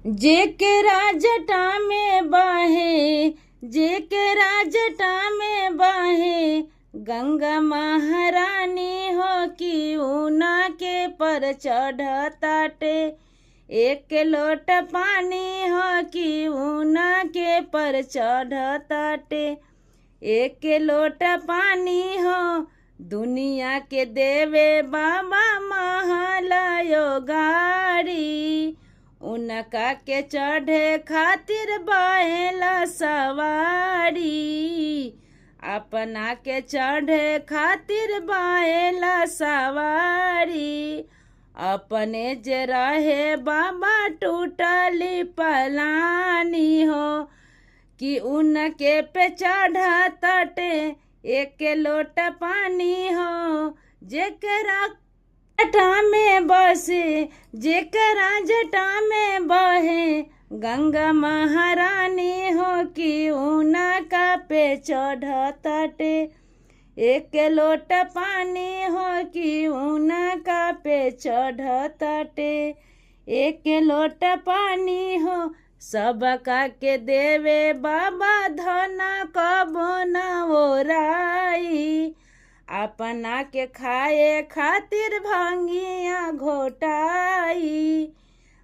जेकरा जटा में बहे, जेकरा जटा में बहे गंगा महारानी हो कि ऊना के पर चढ़ताटे। एक लोट पानी हो कि ऊना के पर चढ़ताटे। एक लोट पानी हो दुनिया के देवे बाबा महलयो गाड़ी। उनका के चढ़े खातिर बहेला सवारी। अपना के चढ़े खातिर बहेला सवारी। अपने जे रहे बाबा टूटली पलानी हो कि उनके पे चढ़ा तटे एक लोट पानी हो। जेकरा जटा में बसे, जेकरा जटा में बहे गंगा महारानी हो कि ऊना का पे चढ़ताटे। एक लोट पानी हो कि ऊना का पे चढ़ताटे। एक लोट पानी हो सबका के देवे बाबा धना कबो न ओराई। अपना के खाए खातिर भांगिया घोटाई।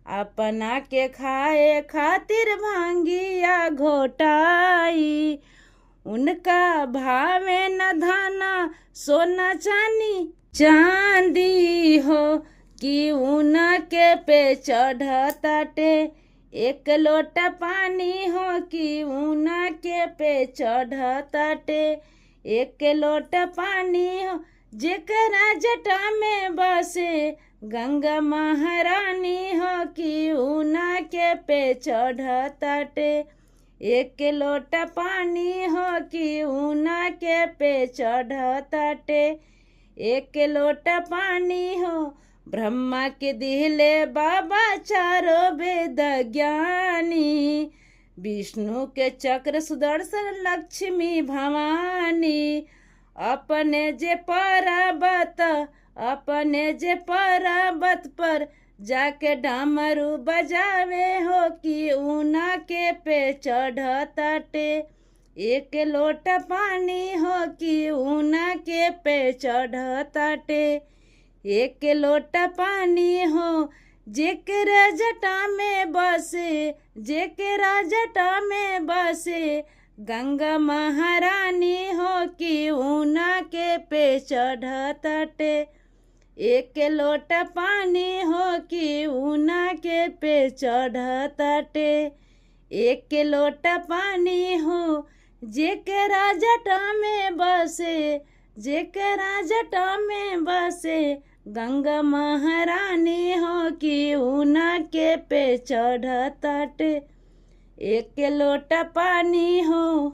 अपना के खाए खातिर भांगिया घोटाई। उनका भावे न धाना सोना चानी चांदी हो कि ऊना के पे चढ़ताटे। एक लोट पानी हो कि ऊना के पे चढ़ताटे। एक लोट पानी हो जेकरा जटा में बसे गंगा महारानी हो कि ऊना के पे चढ़ताटे। एक लोट पानी हो कि ऊना के पे चढ़ताटे। एक लोट पानी हो ब्रह्मा के दिले बाबा चारों वेद ज्ञानी। विष्णु के चक्र सुदर्शन लक्ष्मी भवानी। अपने जे पर्वत, अपने जे पर्वत पर जाके डमरू बजावे हो कि ऊना के पे चढ़ताटे। एक लोट पानी हो कि ऊना के पे चढ़ताटे। एक लोट पानी हो जेकरा जटा में बसे, जेकरा जटा में बसे गंगा महारानी हो कि ऊना के पे चढ़ताटे। एक लोट पानी हो कि ऊना के पे चढ़ताटे। एक लोट पानी हो जेकरा जटा में बसे, जेकरा जटा में बसे गंगा महारानी हो कि ऊना के पे चढ़ताटे। एक लोट पानी हो।